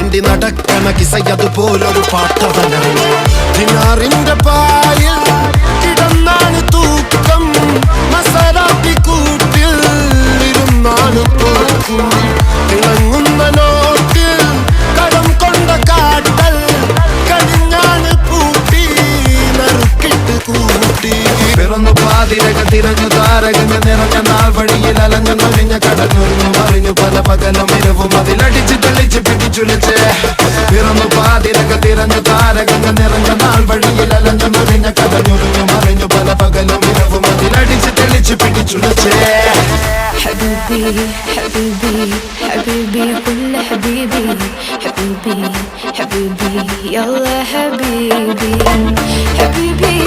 വേണ്ടി നടക്കണ കിസയതുപോലൊരു പാട്ടവനാണ്. ദിനാറിന്റെ പായിൽ കിടന്നാണ് തൂക്കം, മസറാത്തി കൂട്ടിൽ ഇരുന്നാണ് തോക്കും. തിളങ്ങുന്ന നോട്ടിൽ കടം കൊണ്ട കാട്ടൽ കഴിഞ്ഞാണ് പൂട്ടി നറുക്കിട്ട് കൂട്ടി. പിറന്നു പാതിരക തിരഞ്ഞു താരകഞ്ഞ നിറഞ്ഞ നാൾ വഴിയിൽ അലഞ്ഞു നൊഴിഞ്ഞ കടഞ്ഞൊരിഞ്ഞു മറിഞ്ഞു പല പകലും ഇരവും അതിലടിച്ച് തെളിച്ച് പിടിച്ചുലിച്ച്. പിറന്നു പാതിരക തിരഞ്ഞു താരകഞ്ഞ നിറഞ്ഞ നാൾ വഴിയിൽ അലഞ്ഞു നൊഴിഞ്ഞ കടഞ്ഞൊരിഞ്ഞു മറിഞ്ഞു പല പകലും ഇരവും അതിലടിച്ച് തെളിച്ച് പിടിച്ചുലിച്ച്. حبيبي حبيبي حبيبي كل حبيبي حبيبي حبيبي يلا حبيبي حبيبي